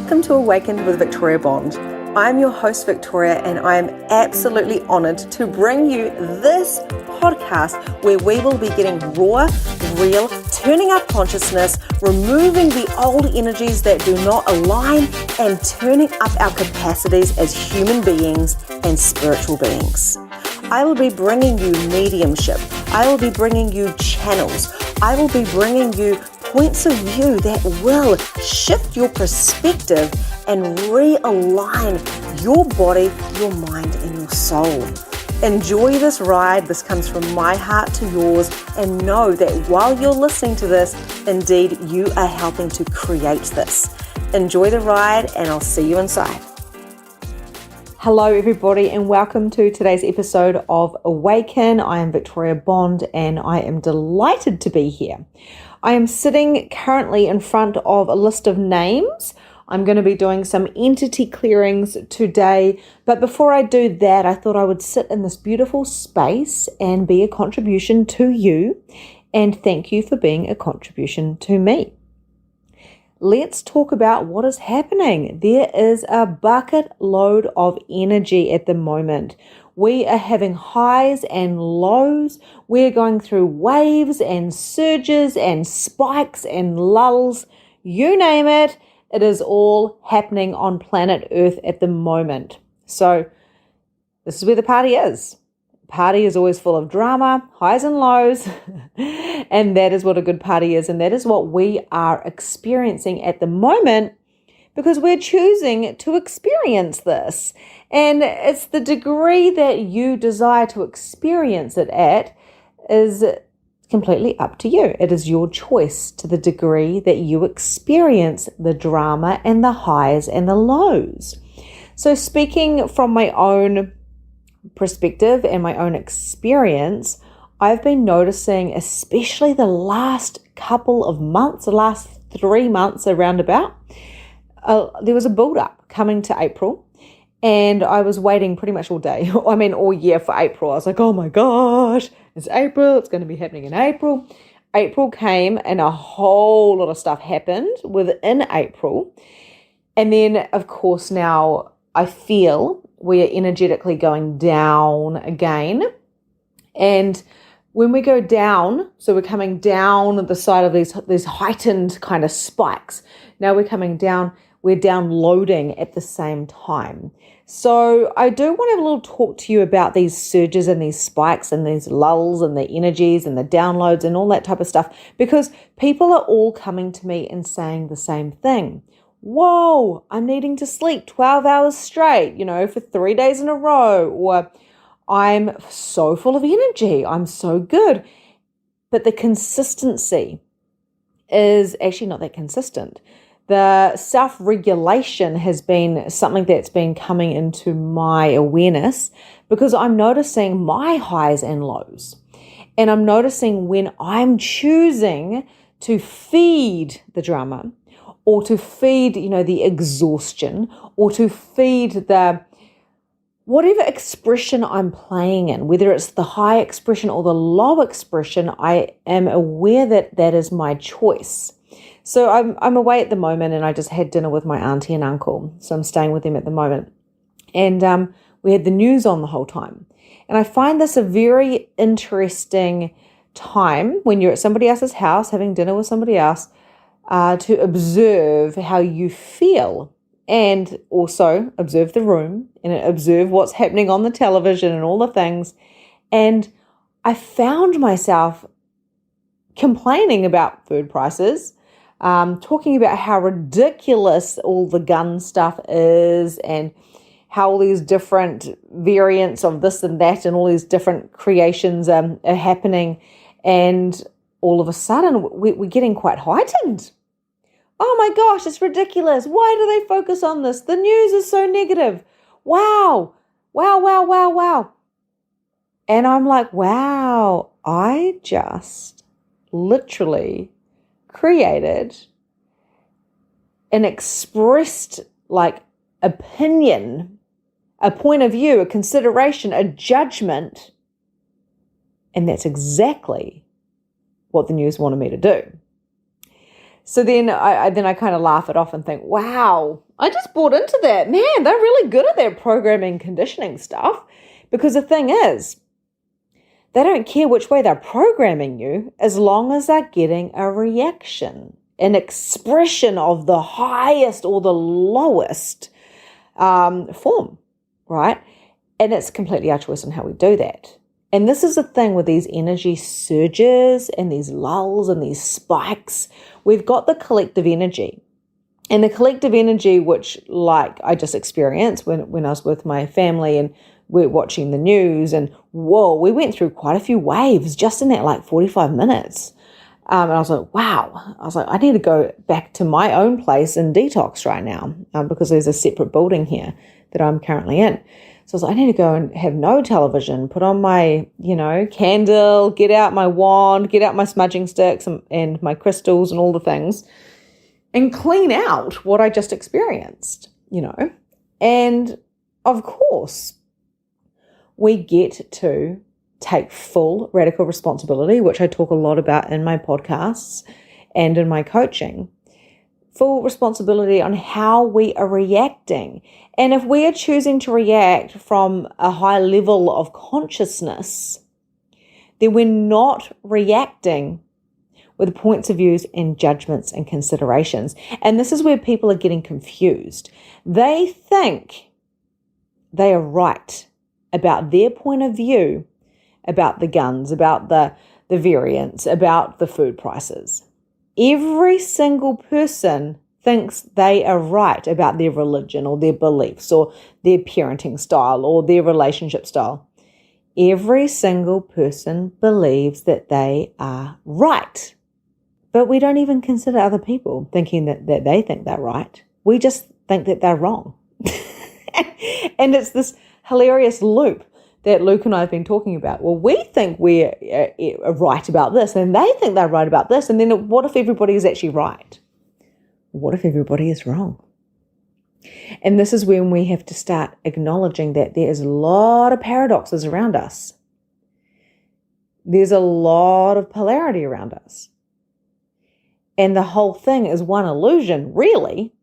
Welcome to Awaken with Victoria Bond. I'm your host, Victoria, and I am absolutely honored to bring you this podcast where we will be getting raw, real, turning up consciousness, removing the old energies that do not align, and turning up our capacities as human beings and spiritual beings. I will be bringing you mediumship. I will be bringing you channels. I will be bringing you points of view that will shift your perspective and realign your body, your mind, and your soul. Enjoy this ride. This comes from my heart to yours, and know that while you're listening to this, indeed you are helping to create this. Enjoy the ride, and I'll see you inside. Hello everybody, and welcome to today's episode of Awaken. I am Victoria Bond, and I am delighted to be here. I am sitting currently in front of a list of names. I'm going to be doing some entity clearings today, but before I do that, I thought I would sit in this beautiful space and be a contribution to you, and thank you for being a contribution to me. Let's talk about what is happening. There is a bucket load of energy at the moment. We are having highs and lows. We're going through waves and surges and spikes and lulls. You name it, it is all happening on planet Earth at the moment. So this is where the party is. Party is always full of drama, highs and lows, and that is what a good party is, and that is what we are experiencing at the moment because we're choosing to experience this. And it's the degree that you desire to experience it at is completely up to you. It is your choice to the degree that you experience the drama and the highs and the lows. So speaking from my own perspective and my own experience, I've been noticing, especially the last couple of months, the last 3 months around about, there was a build-up coming to April, and I was waiting pretty much all day, all year for April. I was like, oh my gosh, it's April, it's going to be happening in April. April came and a whole lot of stuff happened within April. And then, of course, now I feel we are energetically going down again. And when we go down, so we're coming down the side of these heightened kind of spikes. Now we're coming down, we're downloading at the same time. So I do want to have a little talk to you about these surges and these spikes and these lulls and the energies and the downloads and all that type of stuff, because people are all coming to me and saying the same thing. Whoa, I'm needing to sleep 12 hours straight, for 3 days in a row, or I'm so full of energy, I'm so good. But the consistency is actually not that consistent. The self-regulation has been something that's been coming into my awareness because I'm noticing my highs and lows. And I'm noticing when I'm choosing to feed the drama, or to feed, the exhaustion, or to feed the whatever expression I'm playing in, whether it's the high expression or the low expression, I am aware that that is my choice. So I'm away at the moment, and I just had dinner with my auntie and uncle. So I'm staying with them at the moment. And we had the news on the whole time. And I find this a very interesting time when you're at somebody else's house, having dinner with somebody else, to observe how you feel, and also observe the room and observe what's happening on the television and all the things. And I found myself complaining about food prices, talking about how ridiculous all the gun stuff is, and how all these different variants of this and that and all these different creations are happening. And all of a sudden, we're getting quite heightened. Oh my gosh, it's ridiculous. Why do they focus on this? The news is so negative. Wow. Wow, wow, wow, wow. And I'm like, wow, I just literally created an expressed opinion, a point of view, a consideration, a judgment. And that's exactly what the news wanted me to do. So then I kind of laugh it off and think, wow, I just bought into that. Man, they're really good at that programming conditioning stuff. Because the thing is, they don't care which way they're programming you as long as they're getting a reaction, an expression of the highest or the lowest form, right? And it's completely our choice on how we do that. And this is the thing with these energy surges and these lulls and these spikes. We've got the collective energy. And the collective energy, which like I just experienced when I was with my family and we're watching the news, and whoa, we went through quite a few waves just in that like 45 minutes. And I was like, wow. I was like, I need to go back to my own place and detox right now because there's a separate building here that I'm currently in. So I was like, I need to go and have no television, put on my, candle, get out my wand, get out my smudging sticks and my crystals and all the things and clean out what I just experienced, And of course, we get to take full radical responsibility, which I talk a lot about in my podcasts and in my coaching. Full responsibility on how we are reacting. And if we are choosing to react from a high level of consciousness, then we're not reacting with points of views and judgments and considerations. And this is where people are getting confused. They think they are right about their point of view, about the guns, about the variants, about the food prices. Every single person thinks they are right about their religion or their beliefs or their parenting style or their relationship style. Every single person believes that they are right. But we don't even consider other people thinking that they think they're right. We just think that they're wrong. And it's this hilarious loop that Luke and I have been talking about. Well, we think we're right about this, and they think they're right about this, and then what if everybody is actually right? What if everybody is wrong? And this is when we have to start acknowledging that there is a lot of paradoxes around us. There's a lot of polarity around us. And the whole thing is one illusion, really,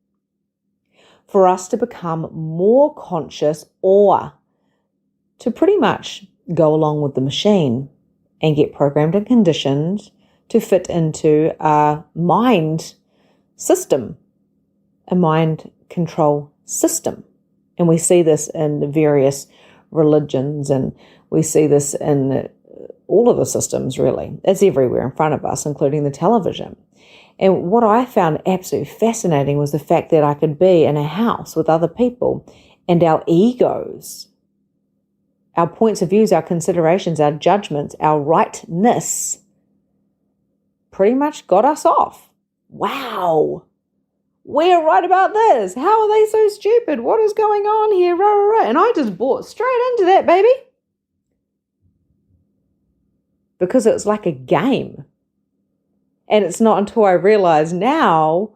for us to become more conscious or to pretty much go along with the machine and get programmed and conditioned to fit into a mind system, a mind control system. And we see this in various religions, and we see this in all of the systems, really. It's everywhere in front of us, including the television. And what I found absolutely fascinating was the fact that I could be in a house with other people and our egos, our points of views, our considerations, our judgments, our rightness pretty much got us off. Wow, we're right about this. How are they so stupid? What is going on here? Rah, rah, rah. And I just bought straight into that, baby. Because it's like a game. And it's not until I realize now,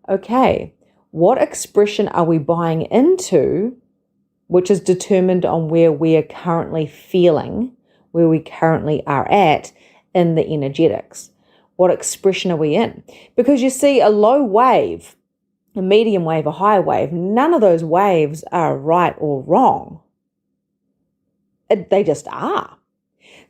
okay, what expression are we buying into, which is determined on where we are currently feeling, where we currently are at in the energetics. What expression are we in? Because you see, a low wave, a medium wave, a high wave, none of those waves are right or wrong. They just are.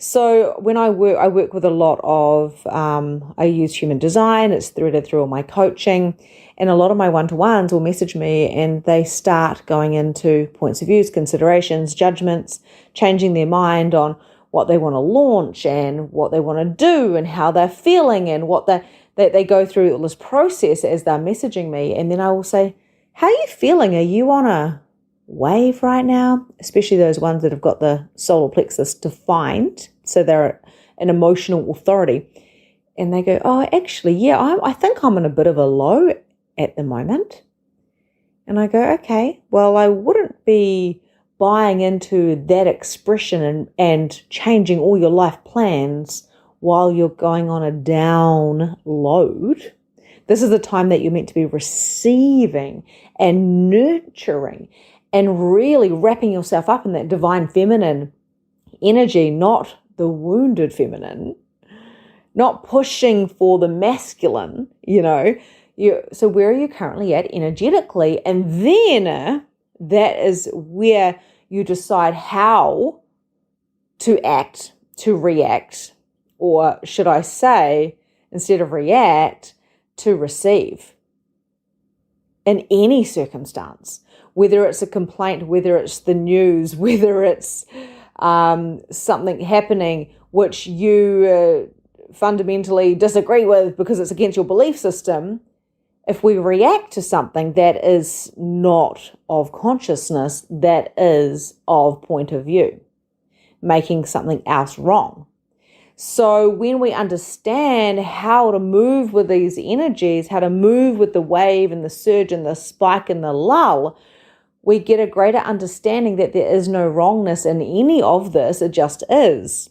So when I work with a lot of, I use human design, it's threaded through all my coaching, and a lot of my one-to-ones will message me and they start going into points of views, considerations, judgments, changing their mind on what they want to launch and what they want to do and how they're feeling and what they go through all this process as they're messaging me. And then I will say, how are you feeling? Are you on a wave right now? Especially those ones that have got the solar plexus defined, so they're an emotional authority. And they go, oh, actually, yeah, I think I'm in a bit of a low at the moment. And I go, okay, well, I wouldn't be buying into that expression and changing all your life plans while you're going on a download. This is the time that you're meant to be receiving and nurturing and really wrapping yourself up in that divine feminine energy, not the wounded feminine. not pushing for the masculine, so where are you currently at energetically? And then that is where you decide how to act, to react, or should I say, instead of react, to receive in any circumstance, whether it's a complaint, whether it's the news, whether it's something happening which you fundamentally disagree with because it's against your belief system. If we react to something that is not of consciousness, that is of point of view, making something else wrong. So when we understand how to move with these energies, how to move with the wave and the surge and the spike and the lull, we get a greater understanding that there is no wrongness in any of this, it just is.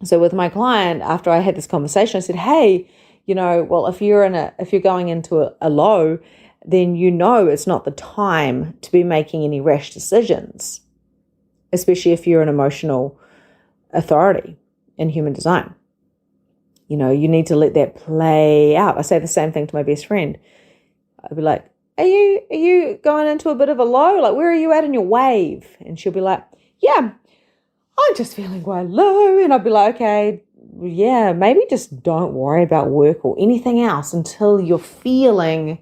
So with my client, after I had this conversation, I said, hey, well, if you're going into a low, then it's not the time to be making any rash decisions, especially if you're an emotional authority in human design. You need to let that play out. I say the same thing to my best friend. I'd be like, are you going into a bit of a low? Like, where are you at in your wave? And she'll be like, yeah, I'm just feeling quite low. And I'd be like, okay, yeah, maybe just don't worry about work or anything else until you're feeling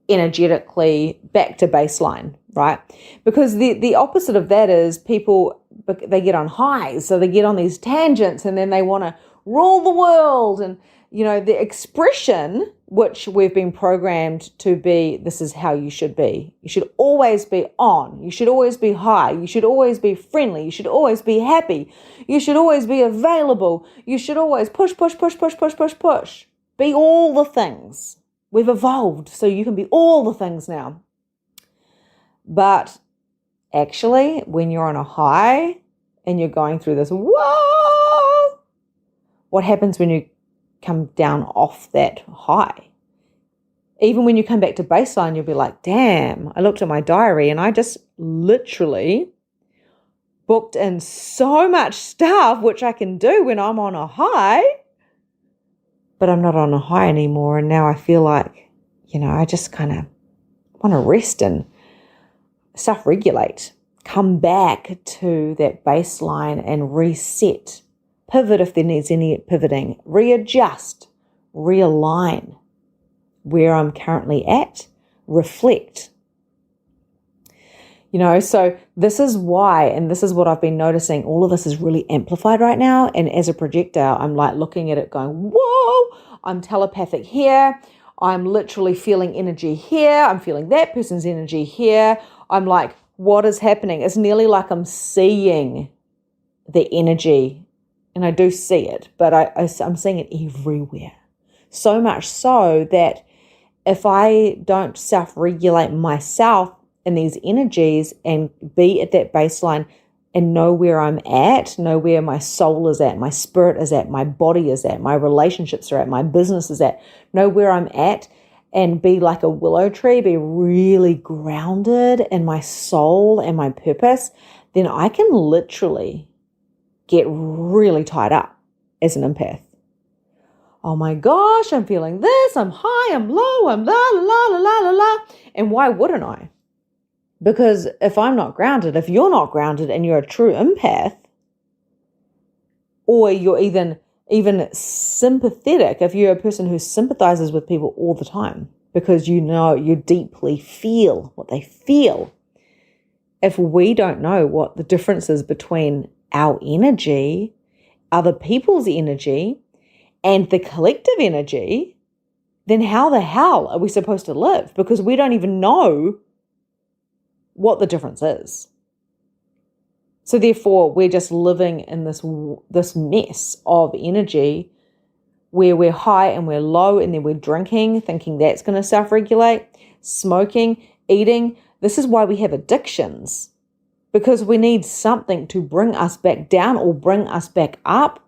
energetically back to baseline, right? Because the opposite of that is people, they get on highs. So they get on these tangents and then they want to rule the world. And, the expression which we've been programmed to be, this is how you should be. You should always be on. You should always be high. You should always be friendly. You should always be happy. You should always be available. You should always push. Be all the things. We've evolved so you can be all the things now. But actually, when you're on a high and you're going through this, whoa, what happens when you come down off that high? Even when you come back to baseline, you'll be like, damn, I looked at my diary and I just literally booked in so much stuff which I can do when I'm on a high, but I'm not on a high anymore. And now I feel like, I just kind of want to rest and self-regulate, come back to that baseline and reset, pivot if there needs any pivoting, readjust, realign where I'm currently at, reflect. So this is why, and this is what I've been noticing, all of this is really amplified right now. And as a projector, I'm like looking at it going, whoa, I'm telepathic here. I'm literally feeling energy here. I'm feeling that person's energy here. I'm like, what is happening? It's nearly like I'm seeing the energy, and I do see it, but I'm seeing it everywhere. So much so that if I don't self-regulate myself in these energies and be at that baseline and know where I'm at, know where my soul is at, my spirit is at, my body is at, my relationships are at, my business is at, know where I'm at and be like a willow tree, be really grounded in my soul and my purpose, then I can literally get really tied up as an empath. Oh my gosh, I'm feeling this, I'm high, I'm low, I'm la la la la la la la. And why wouldn't I? Because if I'm not grounded, if you're not grounded and you're a true empath, or you're even sympathetic, if you're a person who sympathizes with people all the time, because you deeply feel what they feel. If we don't know what the difference is between our energy, other people's energy, and the collective energy, then how the hell are we supposed to live? Because we don't even know what the difference is. So therefore, we're just living in this mess of energy where we're high and we're low, and then we're drinking, thinking that's going to self-regulate, smoking, eating. This is why we have addictions, because we need something to bring us back down or bring us back up.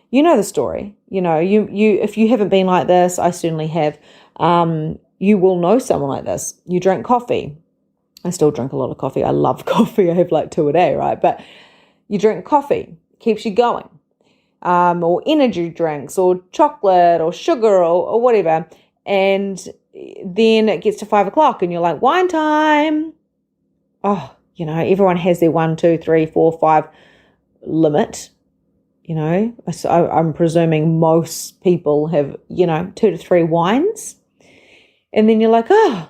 You know the story. You if you haven't been like this, I certainly have. You will know someone like this. You drink coffee. I still drink a lot of coffee. I love coffee. I have like 2 a day, right? But you drink coffee, keeps you going. or energy drinks or chocolate or sugar or whatever. And then it gets to 5 o'clock and you're like, wine time. Oh, everyone has their 1, 2, 3, 4, 5 limit. So I'm presuming most people have, 2 to 3 wines. And then you're like, oh,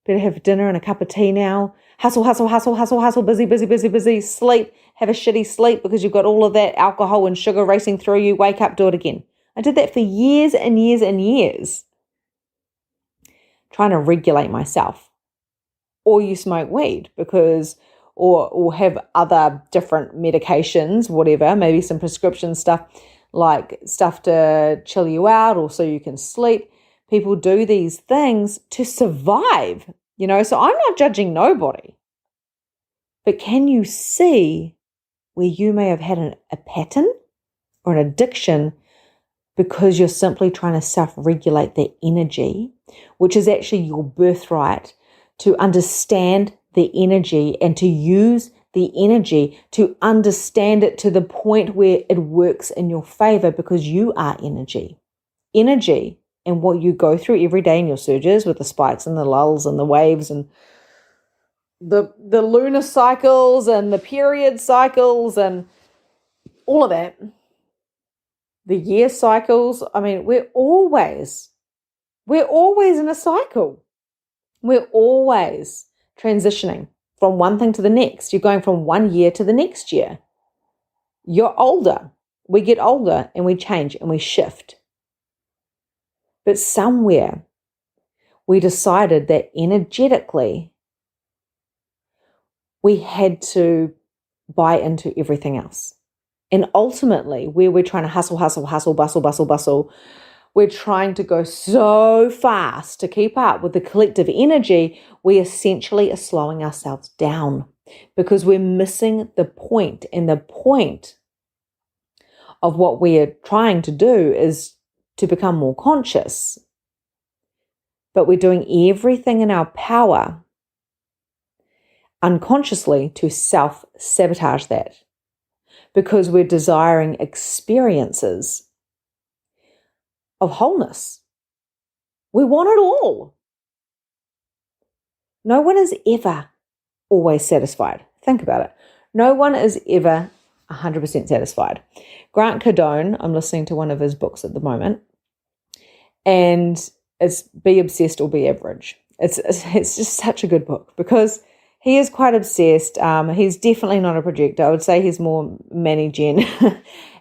better have dinner and a cup of tea now. Hustle, hustle, hustle, hustle, hustle, busy, busy, busy, busy. Sleep, have a shitty sleep because you've got all of that alcohol and sugar racing through you. Wake up, do it again. I did that for years and years and years, trying to regulate myself. Or you smoke weed because, or have other different medications, whatever, maybe some prescription stuff, like stuff to chill you out or so you can sleep. People do these things to survive, so I'm not judging nobody. But can you see where you may have had a pattern or an addiction because you're simply trying to self-regulate the energy, which is actually your birthright, to understand the energy and to use the energy to understand it to the point where it works in your favor because you are energy. Energy and what you go through every day in your surges with the spikes and the lulls and the waves and the lunar cycles and the period cycles and all of that. The year cycles. I mean, we're always in a cycle. We're always transitioning from one thing to the next. You're going from one year to the next year. You're older. We get older and we change and we shift. But somewhere we decided that energetically we had to buy into everything else. And ultimately, where we're trying to hustle, hustle, hustle, bustle, bustle, bustle, we're trying to go so fast to keep up with the collective energy, we essentially are slowing ourselves down because we're missing the point. And the point of what we are trying to do is to become more conscious. But we're doing everything in our power unconsciously to self-sabotage that because we're desiring experiences of wholeness. We want it all. No one is ever always satisfied. Think about it. No one is ever 100% satisfied. Grant Cardone, I'm listening to one of his books at the moment, and it's Be Obsessed or Be Average. It's just such a good book because he is quite obsessed. He's definitely not a projector. I would say he's more Manny-Gen.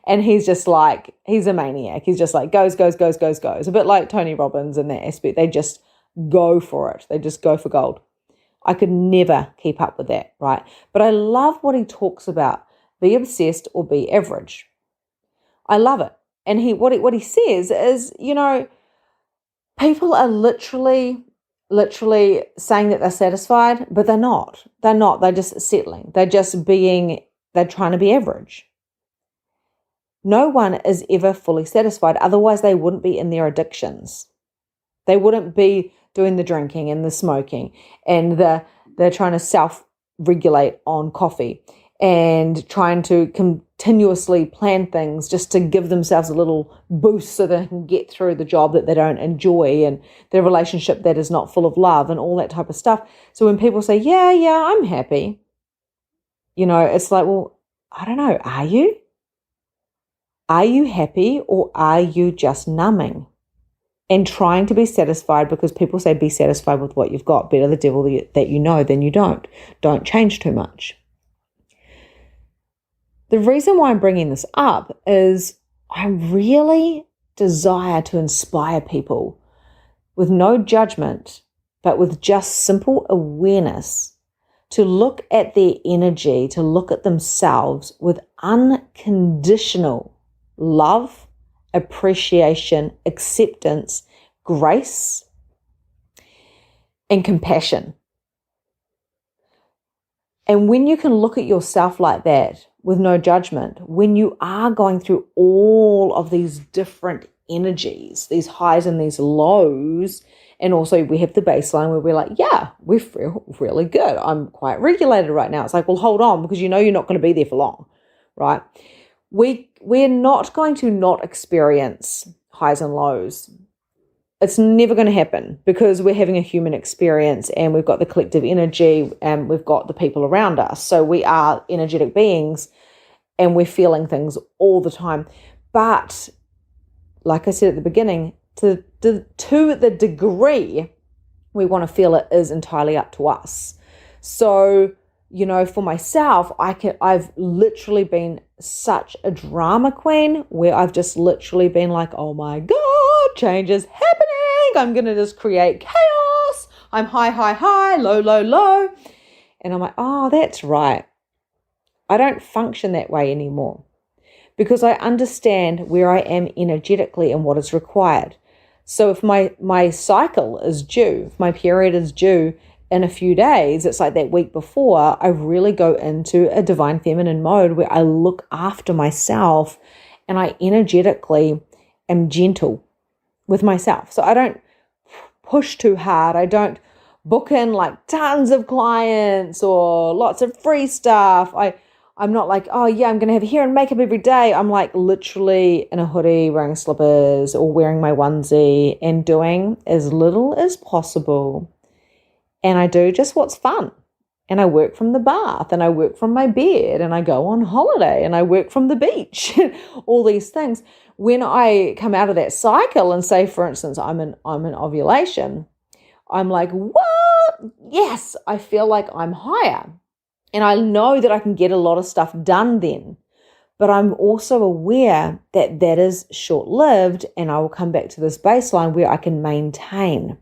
And he's just like, he's a maniac. He's just like goes. A bit like Tony Robbins in that aspect. They just go for it. They just go for gold. I could never keep up with that, right? But I love what he talks about. Be obsessed or be average. I love it. And what he says is, people are literally saying that they're satisfied, but they're not. They're not. They're just settling. They're trying to be average. No one is ever fully satisfied. Otherwise, they wouldn't be in their addictions. They wouldn't be doing the drinking and the smoking and they're trying to self-regulate on coffee and trying to continuously plan things just to give themselves a little boost so they can get through the job that they don't enjoy and their relationship that is not full of love and all that type of stuff. So when people say, yeah, I'm happy, it's like, well, I don't know, are you? Are you happy or are you just numbing and trying to be satisfied because people say be satisfied with what you've got. Better the devil that you know than you don't. Don't change too much. The reason why I'm bringing this up is I really desire to inspire people with no judgment, but with just simple awareness to look at their energy, to look at themselves with unconditional love, appreciation, acceptance, grace, and compassion. And when you can look at yourself like that with no judgment, when you are going through all of these different energies, these highs and these lows, and also we have the baseline where we're like, yeah, we feel really good. I'm quite regulated right now. It's like, well, hold on, because you're not going to be there for long, right? We we're not going to not experience highs and lows. It's never going to happen because we're having a human experience and we've got the collective energy and we've got the people around us. So we are energetic beings and we're feeling things all the time. But like I said at the beginning, to the degree we want to feel it is entirely up to us. So, for myself, I've literally been such a drama queen where I've just literally been like, oh my God, change is happening. I'm going to just create chaos. I'm high, high, high, low, low, low. And I'm like, oh, that's right. I don't function that way anymore because I understand where I am energetically and what is required. So if my cycle is due, if my period is due in a few days, it's like that week before, I really go into a divine feminine mode where I look after myself and I energetically am gentle with myself. So I don't push too hard. I don't book in like tons of clients or lots of free stuff. I'm not like, oh yeah, I'm going to have hair and makeup every day. I'm like literally in a hoodie, wearing slippers or wearing my onesie and doing as little as possible. And I do just what's fun. And I work from the bath and I work from my bed and I go on holiday and I work from the beach, all these things. When I come out of that cycle and say, for instance, I'm in ovulation, I'm like, what? Yes, I feel like I'm higher. And I know that I can get a lot of stuff done then. But I'm also aware that that is short-lived and I will come back to this baseline where I can maintain.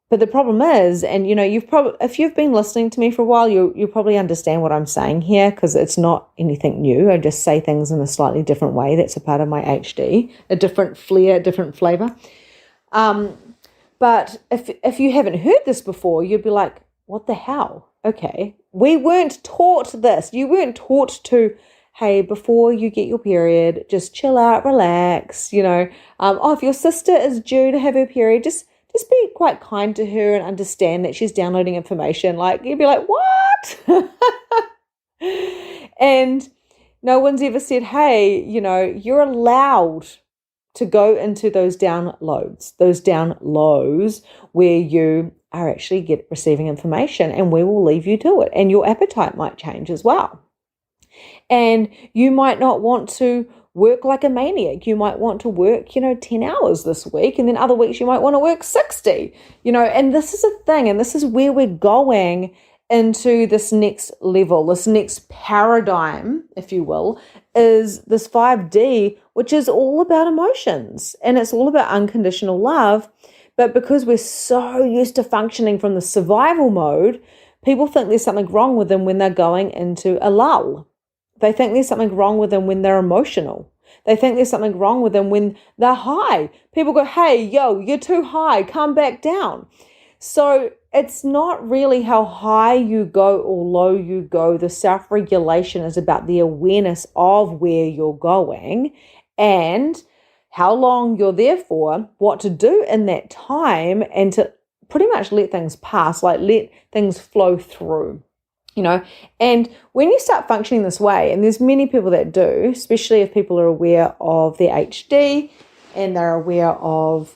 But the problem is, and if you've been listening to me for a while, you probably understand what I'm saying here because it's not anything new. I just say things in a slightly different way. That's a part of my HD, a different flair, a different flavor. But if you haven't heard this before, you'd be like, what the hell? Okay, we weren't taught this. You weren't taught to, hey, before you get your period, just chill out, relax. If your sister is due to have her period, just be quite kind to her and understand that she's downloading information. Like, you'd be like, what? And no one's ever said, hey, you're allowed to go into those downloads, those down lows where you are actually receiving information and we will leave you to it. And your appetite might change as well. And you might not want to work like a maniac. You might want to work, 10 hours this week, and then other weeks you might want to work 60, and this is a thing, and this is where we're going into this next level, this next paradigm, if you will, is this 5D, which is all about emotions, and it's all about unconditional love. But because we're so used to functioning from the survival mode, people think there's something wrong with them when they're going into a lull. They think there's something wrong with them when they're emotional. They think there's something wrong with them when they're high. People go, hey, yo, you're too high, come back down. So it's not really how high you go or low you go. The self-regulation is about the awareness of where you're going and how long you're there for, what to do in that time, and to pretty much let things pass, like let things flow through. And when you start functioning this way, and there's many people that do, especially if people are aware of their HD and they're aware of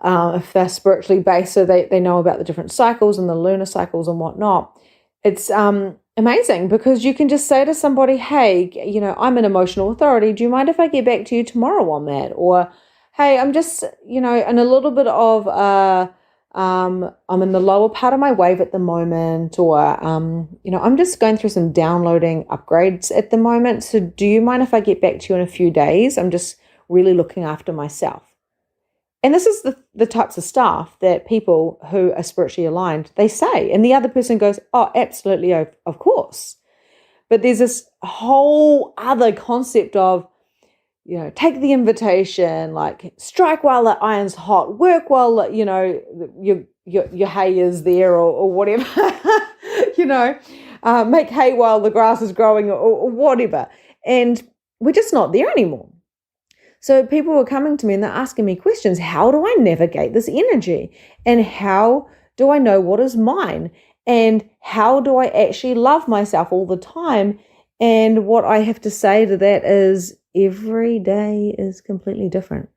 if they're spiritually based, so they know about the different cycles and the lunar cycles and whatnot. It's amazing because you can just say to somebody, hey, I'm an emotional authority. Do you mind if I get back to you tomorrow on that? Or, hey, I'm just, in a little bit of I'm in the lower part of my wave at the moment, or, I'm just going through some downloading upgrades at the moment. So do you mind if I get back to you in a few days? I'm just really looking after myself. And this is the types of stuff that people who are spiritually aligned, they say. And the other person goes, oh, absolutely, of course. But there's this whole other concept of, take the invitation, like strike while the iron's hot, work while, your hay is there or whatever, make hay while the grass is growing or whatever. And we're just not there anymore. So people are coming to me and they're asking me questions. How do I navigate this energy? And how do I know what is mine? And how do I actually love myself all the time And what I have to say to that is every day is completely different.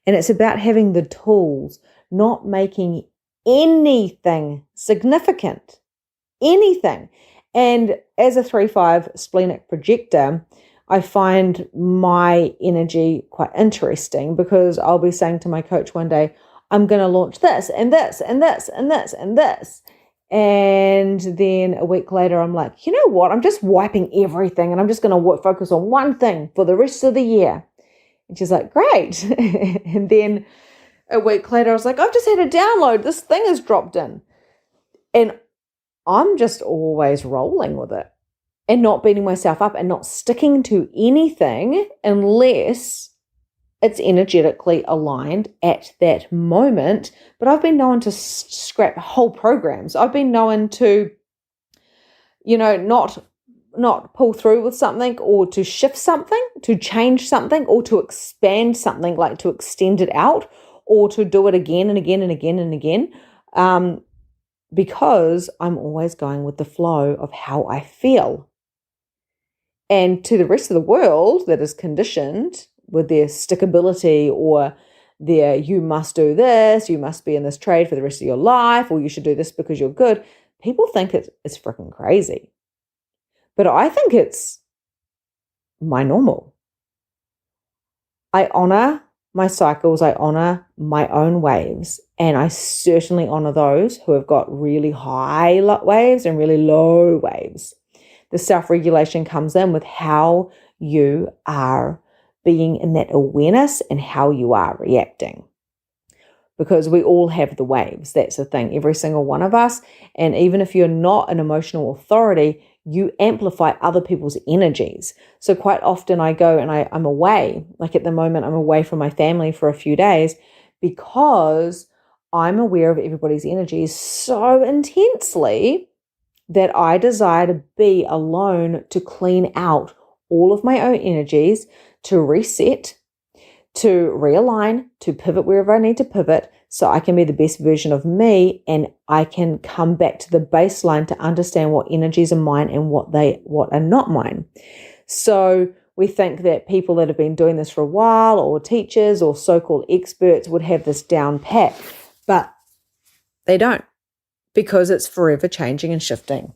And it's about having the tools, not making anything significant, anything. And as a 3/5 splenic projector, I find my energy quite interesting because I'll be saying to my coach one day, I'm going to launch this and this and this and this and this. And then a week later, I'm like, you know what? I'm just wiping everything and I'm just going to focus on one thing for the rest of the year. And she's like, great. And then a week later, I was like, I've just had a download. This thing has dropped in. And I'm just always rolling with it and not beating myself up and not sticking to anything unless it's energetically aligned at that moment. But I've been known to scrap whole programs. I've been known to, not pull through with something or to shift something, to change something or to expand something, like to extend it out or to do it again and again and again and again. Because I'm always going with the flow of how I feel. And to the rest of the world that is conditioned with their stickability or their you must do this, you must be in this trade for the rest of your life, or you should do this because you're good, people think it's freaking crazy. But I think it's my normal. I honor my cycles, I honor my own waves, and I certainly honor those who have got really high waves and really low waves. The self-regulation comes in with how you are being in that awareness and how you are reacting. Because we all have the waves. That's the thing, every single one of us. And even if you're not an emotional authority, you amplify other people's energies. So quite often I go and I'm away. Like at the moment, I'm away from my family for a few days because I'm aware of everybody's energies so intensely that I desire to be alone to clean out all of my own energies, to reset, to realign, to pivot wherever I need to pivot so I can be the best version of me and I can come back to the baseline to understand what energies are mine and what are not mine. So we think that people that have been doing this for a while or teachers or so-called experts would have this down pat, but they don't, because it's forever changing and shifting.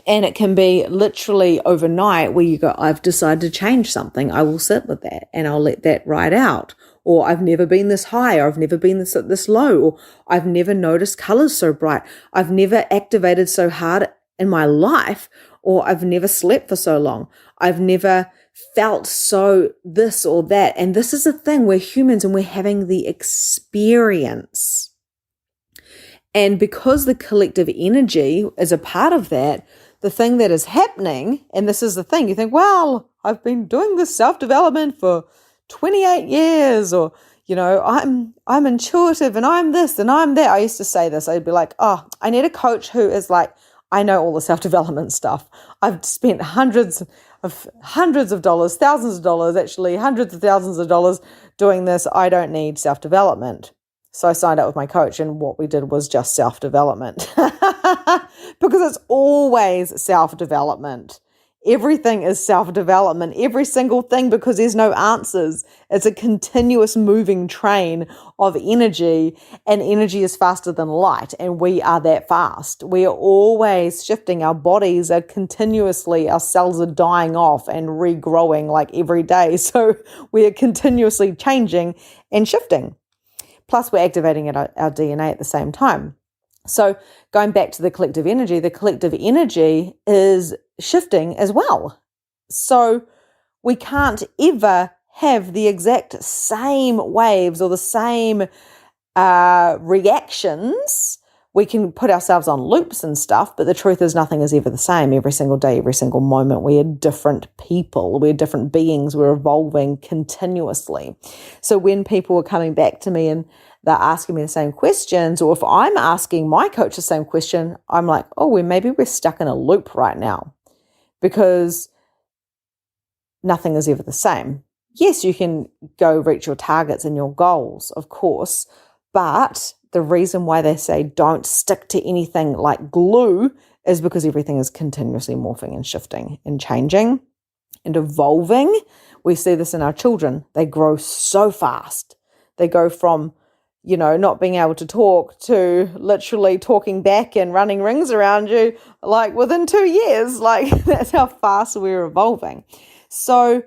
And it can be literally overnight where you go, I've decided to change something. I will sit with that and I'll let that ride out. Or I've never been this high, or I've never been this low, or I've never noticed colors so bright. I've never activated so hard in my life, or I've never slept for so long. I've never felt so this or that. And this is the thing, we're humans and we're having the experience. And because the collective energy is a part of that, the thing that is happening, and this is the thing, you think, well, I've been doing this self-development for 28 years, or, I'm intuitive and I'm this and I'm that. I used to say this. I'd be like, oh, I need a coach who is like, I know all the self-development stuff. I've spent hundreds of dollars, thousands of dollars, actually hundreds of thousands of dollars doing this. I don't need self-development. So I signed up with my coach and what we did was just self-development because it's always self-development. Everything is self-development, every single thing, because there's no answers. It's a continuous moving train of energy, and energy is faster than light, and we are that fast. We are always shifting. Our bodies are continuously, our cells are dying off and regrowing like every day. So we are continuously changing and shifting. Plus we're activating our DNA at the same time. So going back to the collective energy is shifting as well. So we can't ever have the exact same waves or the same reactions. We can put ourselves on loops and stuff, but the truth is nothing is ever the same every single day, every single moment. We are different people. We're different beings. We're evolving continuously. So when people are coming back to me and they're asking me the same questions, or if I'm asking my coach the same question, I'm like, oh, maybe we're stuck in a loop right now because nothing is ever the same. Yes, you can go reach your targets and your goals, of course, but the reason why they say don't stick to anything like glue is because everything is continuously morphing and shifting and changing and evolving. We see this in our children. They grow so fast. They go from, not being able to talk to literally talking back and running rings around you like within 2 years. Like that's how fast we're evolving. So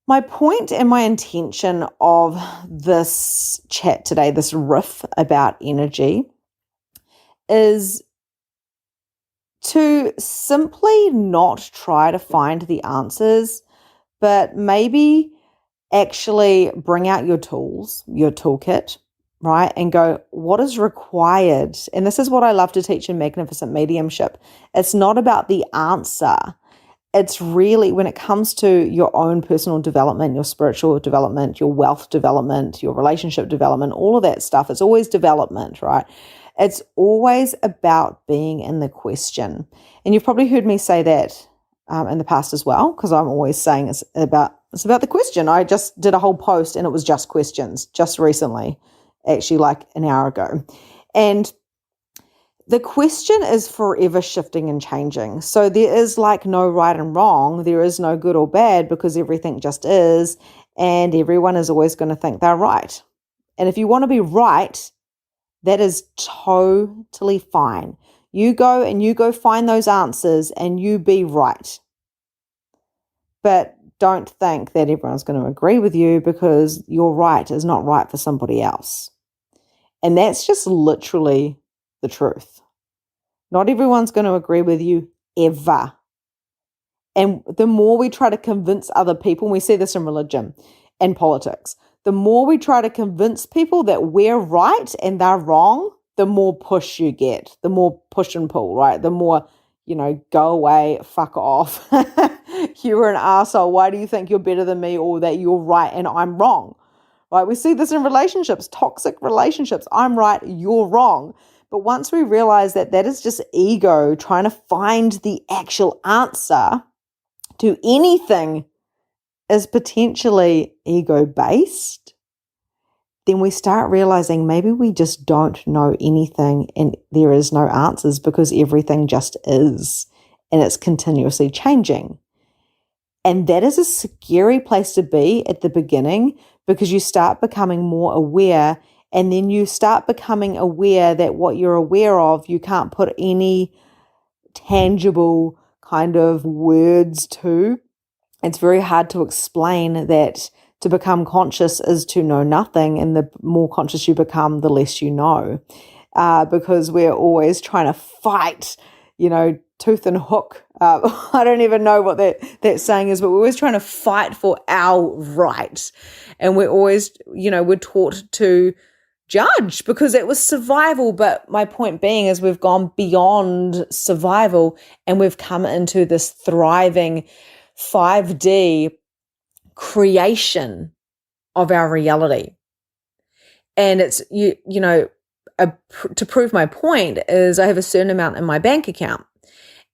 my point and my intention of this chat today, this riff about energy, is to simply not try to find the answers, but maybe actually bring out your tools, your toolkit, right? And go, what is required? And this is what I love to teach in Magnificent Mediumship. It's not about the answer. It's really, when it comes to your own personal development, your spiritual development, your wealth development, your relationship development, all of that stuff, it's always development, right? It's always about being in the question. And you've probably heard me say that in the past as well, because I'm always saying it's about the question. I just did a whole post and it was just questions just recently, actually like an hour ago. And the question is forever shifting and changing. So there is like no right and wrong. There is no good or bad because everything just is. And everyone is always going to think they're right. And if you want to be right, that is totally fine. You go find those answers and you be right. But don't think that everyone's going to agree with you because your right is not right for somebody else. And that's just literally the truth. Not everyone's going to agree with you ever. And the more we try to convince other people, and we see this in religion and politics, the more we try to convince people that we're right and they're wrong, the more push you get, the more push and pull, right? The more, go away, fuck off. You're an asshole. Why do you think you're better than me, or that you're right and I'm wrong? Right? We see this in relationships, toxic relationships. I'm right, you're wrong. But once we realize that that is just ego trying to find the actual answer to anything is potentially ego-based, then we start realizing maybe we just don't know anything and there is no answers because everything just is and it's continuously changing. And that is a scary place to be at the beginning because you start becoming more aware, and then you start becoming aware that what you're aware of, you can't put any tangible kind of words to. It's very hard to explain that to become conscious is to know nothing, and the more conscious you become, the less you know, because we're always trying to fight, tooth and hook. I don't even know what that saying is, but we're always trying to fight for our right. And we're always, we're taught to judge because it was survival. But my point being is we've gone beyond survival and we've come into this thriving 5D creation of our reality. And it's, to prove my point is I have a certain amount in my bank account,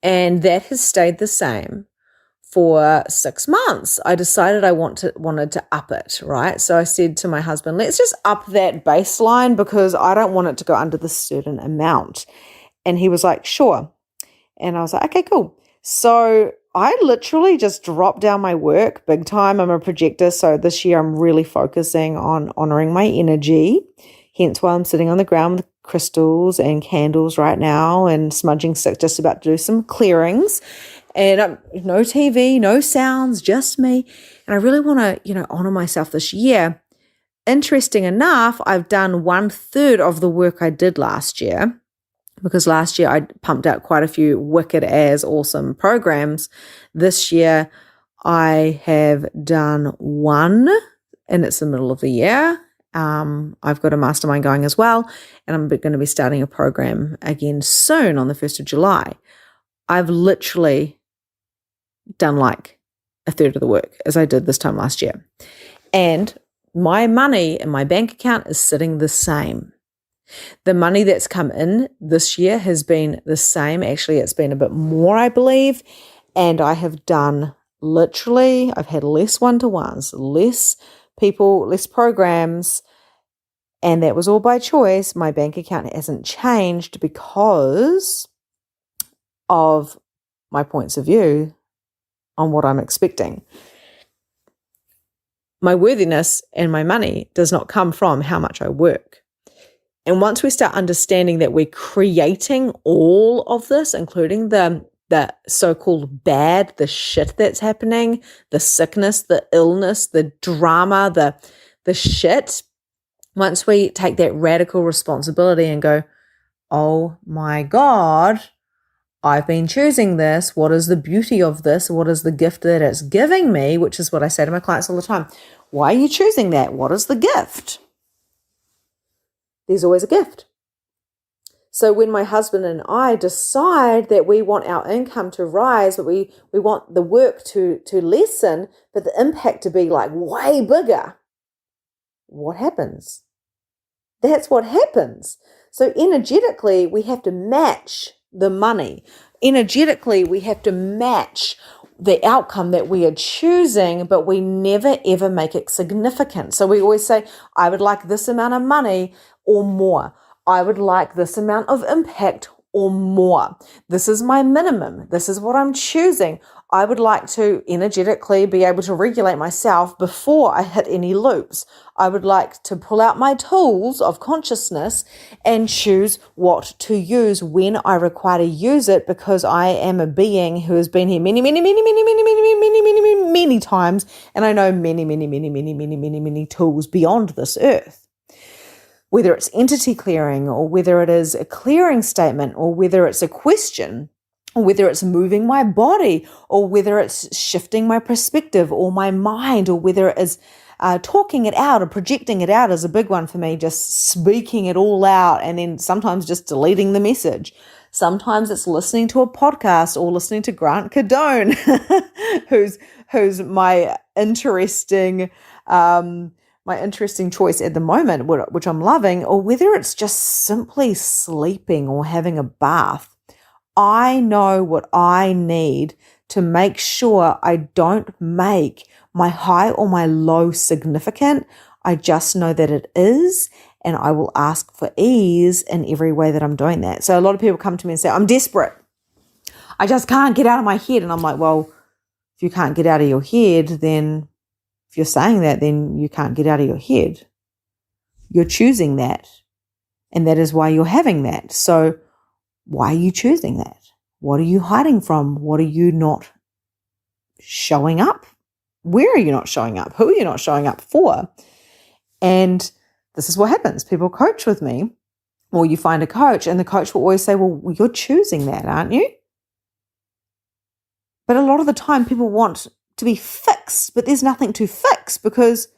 and that has stayed the same for 6 months. I decided I wanted to up it, right? So I said to my husband, let's just up that baseline because I don't want it to go under this certain amount. And he was like, sure. And I was like, okay, cool. So I literally just dropped down my work big time. I'm a projector. So this year I'm really focusing on honoring my energy. Hence why I'm sitting on the ground with crystals and candles right now and smudging sticks, just about to do some clearings. And no TV, no sounds, just me. And I really want to, honor myself this year. Interesting enough, I've done 1/3 of the work I did last year, because last year I pumped out quite a few wicked as awesome programs. This year I have done 1, and it's the middle of the year. I've got a mastermind going as well, and I'm going to be starting a program again soon on the 1st of July. I've literally done like 1/3 of the work as I did this time last year. And my money in my bank account is sitting the same. The money that's come in this year has been the same. Actually, it's been a bit more, I believe. And I have done I've had less one-to-ones, less people, less programs, And that was all by choice. My bank account hasn't changed because of my points of view on what I'm expecting. My worthiness and my money does not come from how much I work. And once we start understanding that we're creating all of this, including the so-called bad, the shit that's happening, the sickness, the illness, the drama, the shit, once we take that radical responsibility and go, oh my God, I've been choosing this. What is the beauty of this? What is the gift that it's giving me? Which is what I say to my clients all the time. Why are you choosing that? What is the gift? There's always a gift. So when my husband and I decide that we want our income to rise, but we want the work to lessen, but the impact to be like way bigger, what happens? That's what happens. So energetically, we have to match the money. Energetically, we have to match the outcome that we are choosing, but we never ever make it significant. So we always say, I would like this amount of money or more. I would like this amount of impact or more. This is my minimum. This is what I'm choosing. I would like to energetically be able to regulate myself before I hit any loops. I would like to pull out my tools of consciousness and choose what to use when I require to use it, because I am a being who has been here many times, and I know many tools beyond this earth. Whether it's entity clearing, or whether it is a clearing statement, or whether it's a question, or whether it's moving my body, or whether it's shifting my perspective or my mind, or whether it is talking it out or projecting it out is a big one for me, just speaking it all out, and then sometimes just deleting the message. Sometimes it's listening to a podcast or listening to Grant Cardone, who's my interesting choice at the moment, which I'm loving, or whether it's just simply sleeping or having a bath. I know what I need to make sure I don't make my high or my low significant. I just know that it is, and I will ask for ease in every way that I'm doing that. So a lot of people come to me and say, I'm desperate. I just can't get out of my head. And I'm like, well, if you can't get out of your head, then if you're saying that, then you can't get out of your head. You're choosing that, and that is why you're having that. So why are you choosing that? What are you hiding from? What are you not showing up? Where are you not showing up? Who are you not showing up for? And this is what happens. People coach with me, or you find a coach, and the coach will always say, well, you're choosing that, aren't you? But a lot of the time people want to be fixed, but there's nothing to fix, because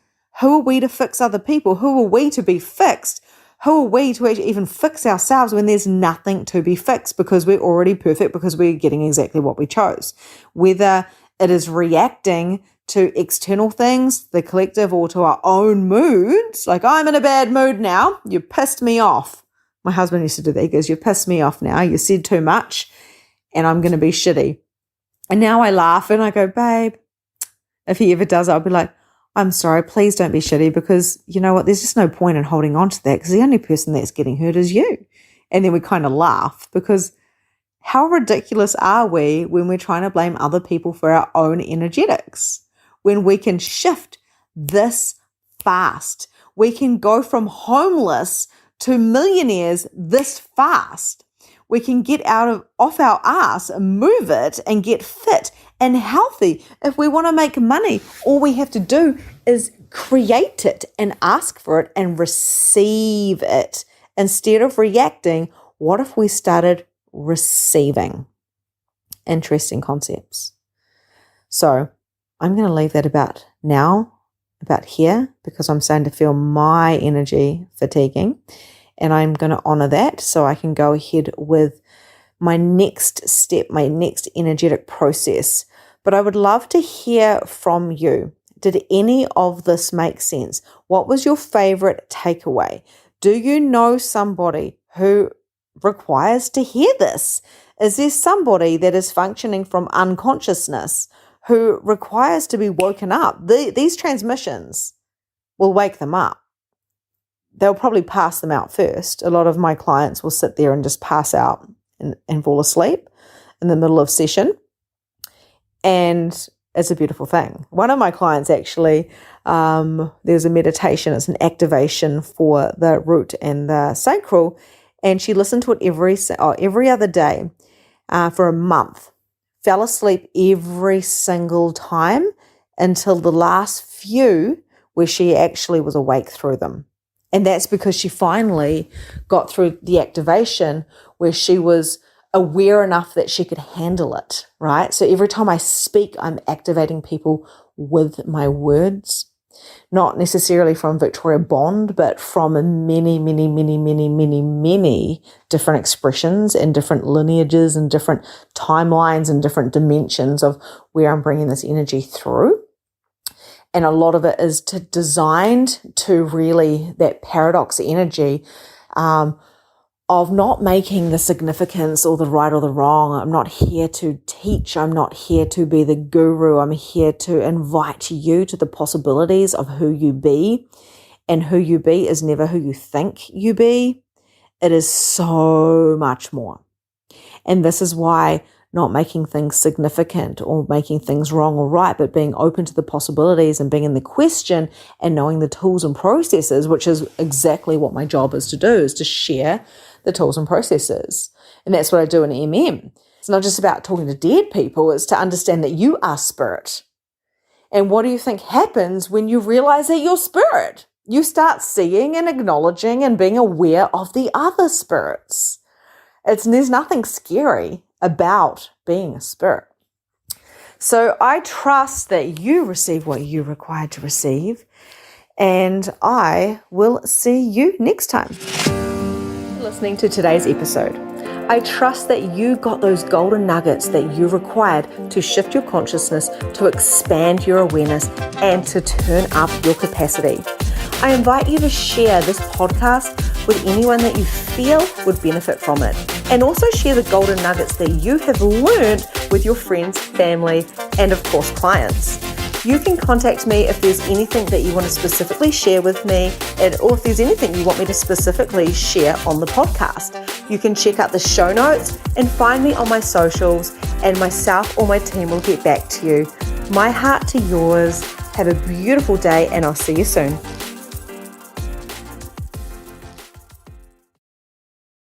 who are we to fix other people? Who are we to be fixed? Who are we to actually even fix ourselves when there's nothing to be fixed, because we're already perfect, because we're getting exactly what we chose? Whether it is reacting to external things, the collective, or to our own moods, like I'm in a bad mood now, you pissed me off. My husband used to do that. He goes, you pissed me off now, you said too much, and I'm going to be shitty. And now I laugh and I go, babe, if he ever does, I'll be like, I'm sorry, please don't be shitty, because you know what, there's just no point in holding on to that, because the only person that's getting hurt is you. And then we kind of laugh, because how ridiculous are we when we're trying to blame other people for our own energetics? When we can shift this fast, we can go from homeless to millionaires this fast. We can get off our ass and move it and get fit and healthy. If we want to make money, all we have to do is create it and ask for it and receive it. Instead of reacting, what if we started receiving? Interesting concepts. So I'm going to leave that about here, because I'm starting to feel my energy fatiguing. And I'm going to honor that so I can go ahead with my next step, my next energetic process. But I would love to hear from you. Did any of this make sense? What was your favorite takeaway? Do you know somebody who requires to hear this? Is there somebody that is functioning from unconsciousness who requires to be woken up? These transmissions will wake them up. they'll probably pass them out first. A lot of my clients will sit there and just pass out and fall asleep in the middle of session. And it's a beautiful thing. One of my clients actually, there's a meditation, it's an activation for the root and the sacral, and she listened to it every other day for a month, fell asleep every single time until the last few where she actually was awake through them. And that's because she finally got through the activation where she was aware enough that she could handle it, right? So every time I speak, I'm activating people with my words, not necessarily from Victoria Bond, but from many, many, many, many, many, many different expressions and different lineages and different timelines and different dimensions of where I'm bringing this energy through. And a lot of it is designed to really, that paradox energy, of not making the significance or the right or the wrong. I'm not here to teach. I'm not here to be the guru. I'm here to invite you to the possibilities of who you be. And who you be is never who you think you be. It is so much more. And this is why not making things significant or making things wrong or right, but being open to the possibilities and being in the question and knowing the tools and processes, which is exactly what my job is to do, is to share the tools and processes. And that's what I do in MM. It's not just about talking to dead people, it's to understand that you are spirit. And what do you think happens when you realize that you're spirit? You start seeing and acknowledging and being aware of the other spirits. There's nothing scary about being a spirit. So I trust that you receive what you're required to receive, and I will see you next time. Listening to today's episode. I trust that you got those golden nuggets that you required to shift your consciousness, to expand your awareness, and to turn up your capacity. I invite you to share this podcast with anyone that you feel would benefit from it. And also share the golden nuggets that you have learned with your friends, family, and of course, clients. You can contact me if there's anything that you want to specifically share with me, or if there's anything you want me to specifically share on the podcast. You can check out the show notes and find me on my socials, and myself or my team will get back to you. My heart to yours. Have a beautiful day, and I'll see you soon.